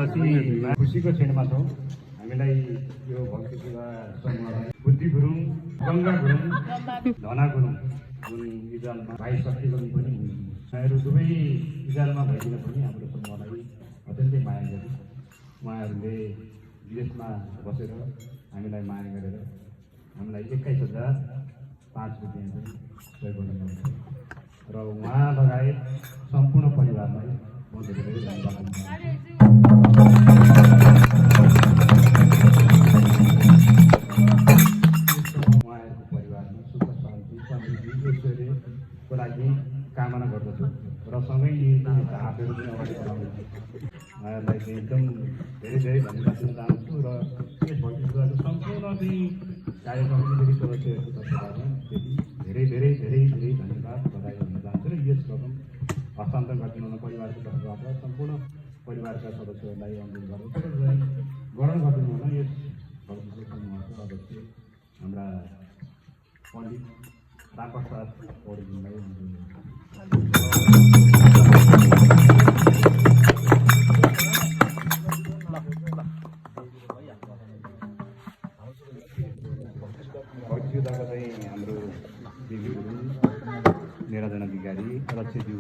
सदस्य खुसीको क्षणमा छौँ। हामीलाई यो भक्ति सेवा समूहलाई बुद्धि गुरुङ, गङ्गा गुरुङ, धना गुरुङ जुन इजरायलमा भाइ शक्ति गुरुङ पनि हुनुहुन्छ। उहाँहरू दुवै इजरायलमा भइदिन पनि हाम्रो समूहलाई अत्यन्तै माया गरे। उहाँहरूले विदेशमा बसेर हामीलाई माया गरेर हामीलाई 21,005 रुपियाँ पनि सहयोग गर्नुहुन्छ र उहाँ लगायत सम्पूर्ण परिवारलाई म धेरै धेरै धन्यवाद दिन चाहन्छु। उहाँहरूको परिवारमा सुख शान्ति समृद्धि ऐश्वर्यको लागि कामना गर्दछु र सँगै यी हातहरू पनि अगाडि बढाउँदछु। उहाँहरूलाई चाहिँ एकदम धेरै धेरै धन्यवाद दिन चाहन्छु र यस भक्तिको सम्पूर्ण चाहिँ कार्यक्रम समिति सदस्यहरूको तर्फबाट धेरै धेरै धेरै धेरै धन्यवाद बधाई दिन चाहन्छु र यस रकम हस्तान्तरण गरिदिनु परिवारको तर्फबाट सम्पूर्ण परिवारका सदस्यहरूलाई अनुरोध गर्दछु र ग्रहण गरिदिनु होला। यस भक्ति समूहको अध्यक्ष हाम्रा पण्डित रामप्रसाद पौडेलजीलाई भक्तियुद्धका चाहिँ हाम्रो देवी गुरुङ, निराजना अधिकारी, रक्षज्यू